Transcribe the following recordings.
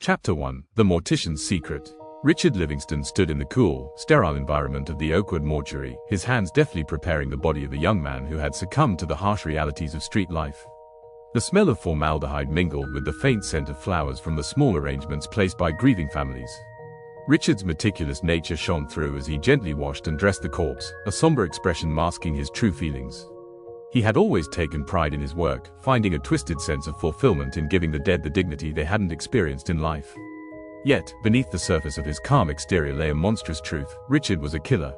Chapter 1: The Mortician's Secret. Richard Livingston stood in the cool, sterile environment of the Oakwood mortuary, his hands deftly preparing the body of a young man who had succumbed to the harsh realities of street life. The smell of formaldehyde mingled with the faint scent of flowers from the small arrangements placed by grieving families. Richard's meticulous nature shone through as he gently washed and dressed the corpse, a somber expression masking his true feelings. He had always taken pride in his work, finding a twisted sense of fulfillment in giving the dead the dignity they hadn't experienced in life. Yet, beneath the surface of his calm exterior lay a monstrous truth: Richard was a killer.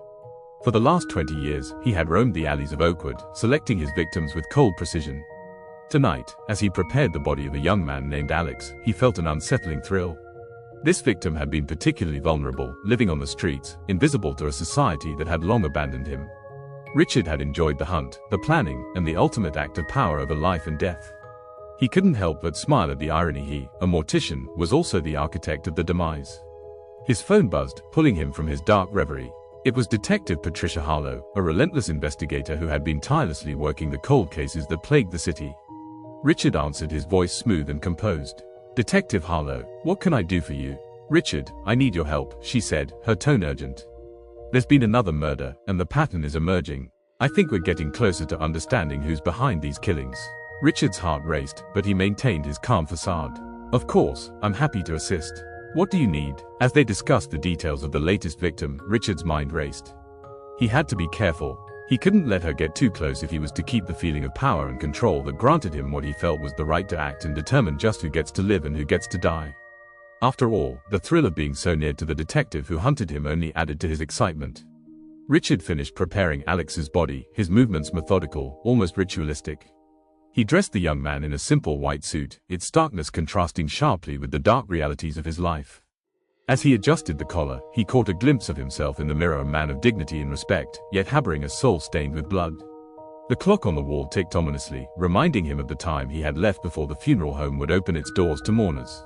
For the last 20 years, he had roamed the alleys of Oakwood, selecting his victims with cold precision. Tonight, as he prepared the body of a young man named Alex, he felt an unsettling thrill. This victim had been particularly vulnerable, living on the streets, invisible to a society that had long abandoned him. Richard had enjoyed the hunt, the planning, and the ultimate act of power over life and death. He couldn't help but smile at the irony. He, a mortician, was also the architect of the demise. His phone buzzed, pulling him from his dark reverie. It was Detective Patricia Harlow, a relentless investigator who had been tirelessly working the cold cases that plagued the city. Richard answered, his voice smooth and composed. "Detective Harlow, what can I do for you?" "Richard, I need your help," she said, her tone urgent. "There's been another murder, and the pattern is emerging. I think we're getting closer to understanding who's behind these killings." Richard's heart raced, but he maintained his calm facade. "Of course, I'm happy to assist. What do you need?" As they discussed the details of the latest victim, Richard's mind raced. He had to be careful. He couldn't let her get too close if he was to keep the feeling of power and control that granted him what he felt was the right to act and determine just who gets to live and who gets to die. After all, the thrill of being so near to the detective who hunted him only added to his excitement. Richard finished preparing Alex's body, his movements methodical, almost ritualistic. He dressed the young man in a simple white suit, its starkness contrasting sharply with the dark realities of his life. As he adjusted the collar, he caught a glimpse of himself in the mirror, a man of dignity and respect, yet harboring a soul stained with blood. The clock on the wall ticked ominously, reminding him of the time he had left before the funeral home would open its doors to mourners.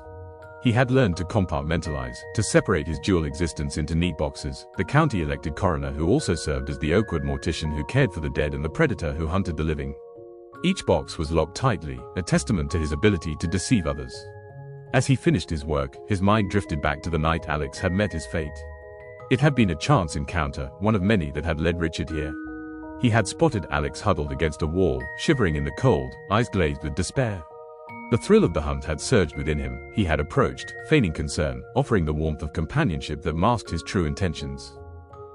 He had learned to compartmentalize, to separate his dual existence into neat boxes: the county-elected coroner who also served as the Oakwood mortician who cared for the dead, and the predator who hunted the living. Each box was locked tightly, a testament to his ability to deceive others. As he finished his work, his mind drifted back to the night Alex had met his fate. It had been a chance encounter, one of many that had led Richard here. He had spotted Alex huddled against a wall, shivering in the cold, eyes glazed with despair. The thrill of the hunt had surged within him. He had approached, feigning concern, offering the warmth of companionship that masked his true intentions.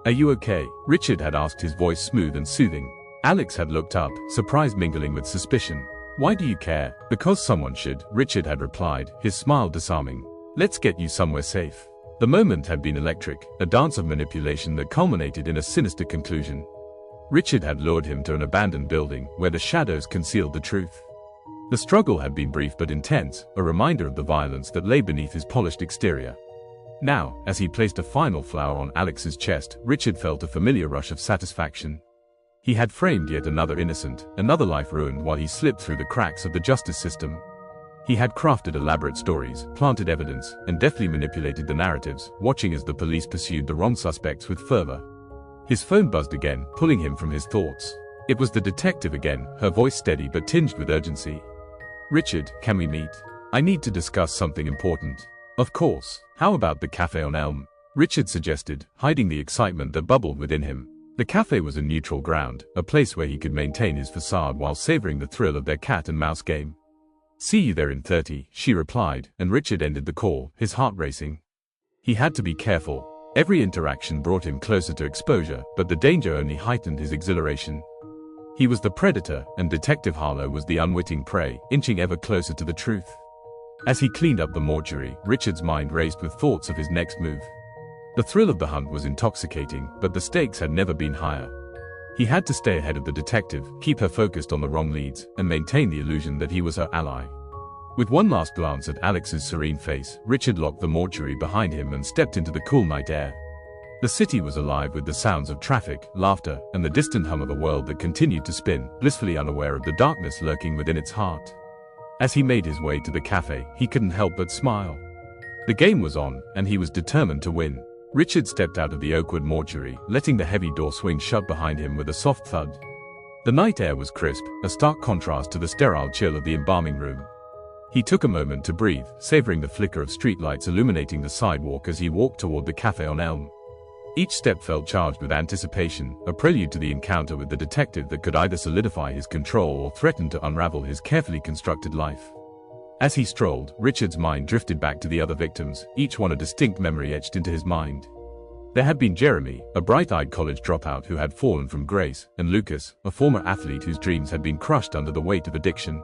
"Are you okay?" Richard had asked, his voice smooth and soothing. Alex had looked up, surprise mingling with suspicion. "Why do you care?" "Because someone should," Richard had replied, his smile disarming. "Let's get you somewhere safe." The moment had been electric, a dance of manipulation that culminated in a sinister conclusion. Richard had lured him to an abandoned building, where the shadows concealed the truth. The struggle had been brief but intense, a reminder of the violence that lay beneath his polished exterior. Now, as he placed a final flower on Alex's chest, Richard felt a familiar rush of satisfaction. He had framed yet another innocent, another life ruined while he slipped through the cracks of the justice system. He had crafted elaborate stories, planted evidence, and deftly manipulated the narratives, watching as the police pursued the wrong suspects with fervor. His phone buzzed again, pulling him from his thoughts. It was the detective again, her voice steady but tinged with urgency. "Richard, can we meet? I need to discuss something important." "Of course. How about the cafe on Elm?" Richard suggested, hiding the excitement that bubbled within him. The cafe was a neutral ground, a place where he could maintain his facade while savoring the thrill of their cat and mouse game. "See you there in 30, she replied, and Richard ended the call, his heart racing. He had to be careful. Every interaction brought him closer to exposure, but the danger only heightened his exhilaration. He was the predator, and Detective Harlow was the unwitting prey, inching ever closer to the truth. As he cleaned up the mortuary, Richard's mind raced with thoughts of his next move. The thrill of the hunt was intoxicating, but the stakes had never been higher. He had to stay ahead of the detective, keep her focused on the wrong leads, and maintain the illusion that he was her ally. With one last glance at Alex's serene face, Richard locked the mortuary behind him and stepped into the cool night air. The city was alive with the sounds of traffic, laughter, and the distant hum of a world that continued to spin, blissfully unaware of the darkness lurking within its heart. As he made his way to the cafe, he couldn't help but smile. The game was on, and he was determined to win. Richard stepped out of the Oakwood mortuary, letting the heavy door swing shut behind him with a soft thud. The night air was crisp, a stark contrast to the sterile chill of the embalming room. He took a moment to breathe, savoring the flicker of streetlights illuminating the sidewalk as he walked toward the cafe on Elm. Each step felt charged with anticipation, a prelude to the encounter with the detective that could either solidify his control or threaten to unravel his carefully constructed life. As he strolled, Richard's mind drifted back to the other victims, each one a distinct memory etched into his mind. There had been Jeremy, a bright-eyed college dropout who had fallen from grace, and Lucas, a former athlete whose dreams had been crushed under the weight of addiction.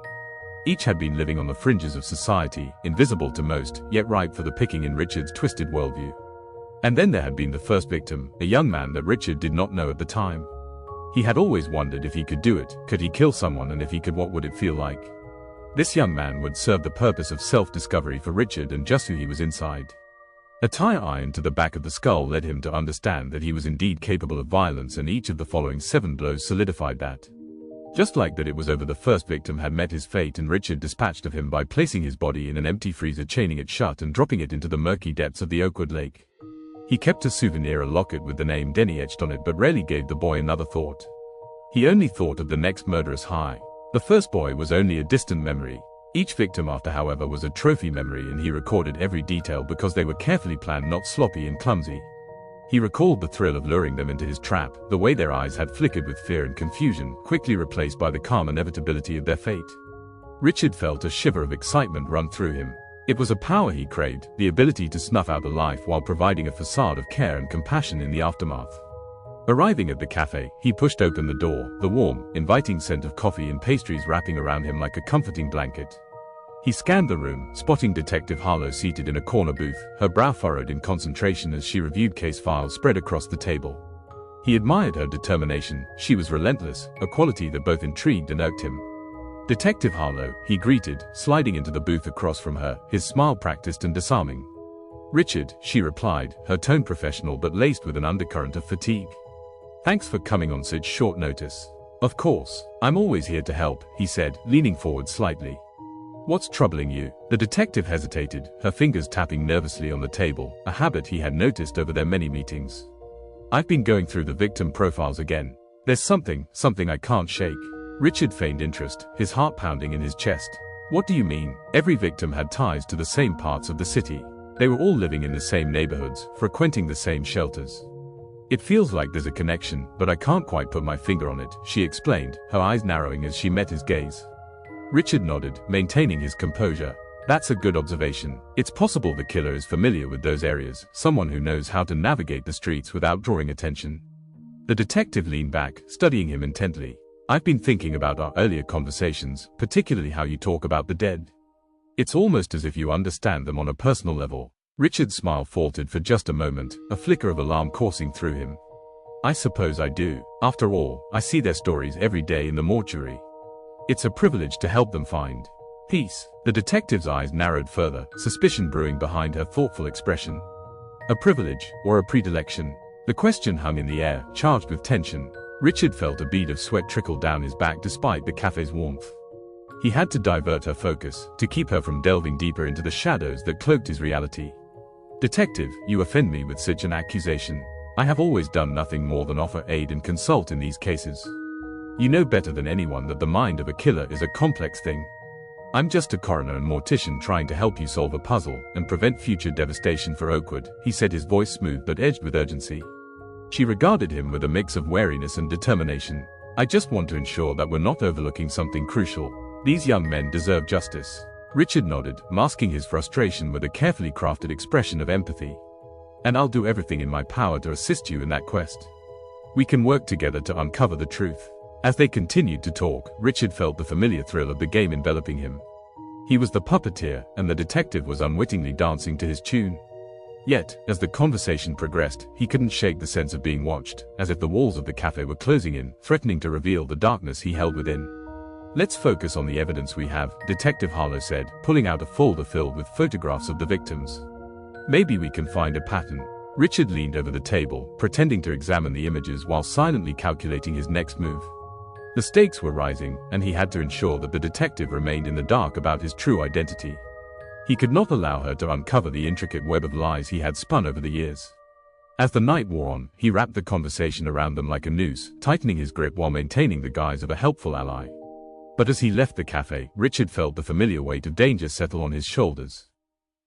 Each had been living on the fringes of society, invisible to most, yet ripe for the picking in Richard's twisted worldview. And then there had been the first victim, a young man that Richard did not know at the time. He had always wondered if he could do it, could he kill someone, and if he could, what would it feel like? This young man would serve the purpose of self-discovery for Richard and just who he was inside. A tire iron to the back of the skull led him to understand that he was indeed capable of violence, and each of the following 7 blows solidified that. Just like that, it was over the first victim had met his fate, and Richard dispatched of him by placing his body in an empty freezer, chaining it shut and dropping it into the murky depths of the Oakwood Lake. He kept a souvenir, a locket with the name Denny etched on it, but rarely gave the boy another thought. He only thought of the next murderous high. The first boy was only a distant memory. Each victim after, however, was a trophy memory, and he recorded every detail because they were carefully planned, not sloppy and clumsy. He recalled the thrill of luring them into his trap, the way their eyes had flickered with fear and confusion, quickly replaced by the calm inevitability of their fate. Richard felt a shiver of excitement run through him. It was a power he craved, the ability to snuff out a life while providing a facade of care and compassion in the aftermath. Arriving at the cafe, he pushed open the door, the warm, inviting scent of coffee and pastries wrapping around him like a comforting blanket. He scanned the room, spotting Detective Harlow seated in a corner booth, her brow furrowed in concentration as she reviewed case files spread across the table. He admired her determination. She was relentless, a quality that both intrigued and irked him. "Detective Harlow," he greeted, sliding into the booth across from her, his smile practiced and disarming. "Richard," she replied, her tone professional but laced with an undercurrent of fatigue. "Thanks for coming on such short notice." "Of course, I'm always here to help," he said, leaning forward slightly. "What's troubling you?" The detective hesitated, her fingers tapping nervously on the table, a habit he had noticed over their many meetings. "I've been going through the victim profiles again. There's something I can't shake." Richard feigned interest, his heart pounding in his chest. "What do you mean?" Every victim had ties to the same parts of the city. They were all living in the same neighborhoods, frequenting the same shelters. "It feels like there's a connection, but I can't quite put my finger on it," she explained, her eyes narrowing as she met his gaze. Richard nodded, maintaining his composure. "That's a good observation. It's possible the killer is familiar with those areas, someone who knows how to navigate the streets without drawing attention." The detective leaned back, studying him intently. "I've been thinking about our earlier conversations, particularly how you talk about the dead. It's almost as if you understand them on a personal level." Richard's smile faltered for just a moment, a flicker of alarm coursing through him. "I suppose I do. After all, I see their stories every day in the mortuary. It's a privilege to help them find peace." The detective's eyes narrowed further, suspicion brewing behind her thoughtful expression. A privilege, or a predilection? The question hung in the air, charged with tension. Richard felt a bead of sweat trickle down his back despite the cafe's warmth. He had to divert her focus, to keep her from delving deeper into the shadows that cloaked his reality. "Detective, you offend me with such an accusation. I have always done nothing more than offer aid and consult in these cases. You know better than anyone that the mind of a killer is a complex thing. I'm just a coroner and mortician trying to help you solve a puzzle and prevent future devastation for Oakwood," he said, his voice smooth but edged with urgency. She regarded him with a mix of wariness and determination. "I just want to ensure that we're not overlooking something crucial. These young men deserve justice." Richard nodded, masking his frustration with a carefully crafted expression of empathy. "And I'll do everything in my power to assist you in that quest. We can work together to uncover the truth." As they continued to talk, Richard felt the familiar thrill of the game enveloping him. He was the puppeteer, and the detective was unwittingly dancing to his tune. Yet, as the conversation progressed, he couldn't shake the sense of being watched, as if the walls of the cafe were closing in, threatening to reveal the darkness he held within. "Let's focus on the evidence we have," Detective Harlow said, pulling out a folder filled with photographs of the victims. "Maybe we can find a pattern." Richard leaned over the table, pretending to examine the images while silently calculating his next move. The stakes were rising, and he had to ensure that the detective remained in the dark about his true identity. He could not allow her to uncover the intricate web of lies he had spun over the years. As the night wore on, he wrapped the conversation around them like a noose, tightening his grip while maintaining the guise of a helpful ally. But as he left the cafe, Richard felt the familiar weight of danger settle on his shoulders.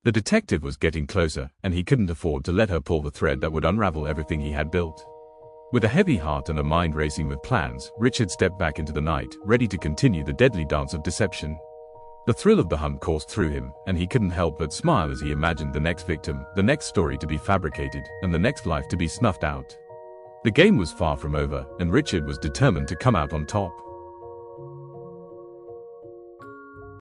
The detective was getting closer, and he couldn't afford to let her pull the thread that would unravel everything he had built. With a heavy heart and a mind racing with plans, Richard stepped back into the night, ready to continue the deadly dance of deception. The thrill of the hunt coursed through him, and he couldn't help but smile as he imagined the next victim, the next story to be fabricated, and the next life to be snuffed out. The game was far from over, and Richard was determined to come out on top.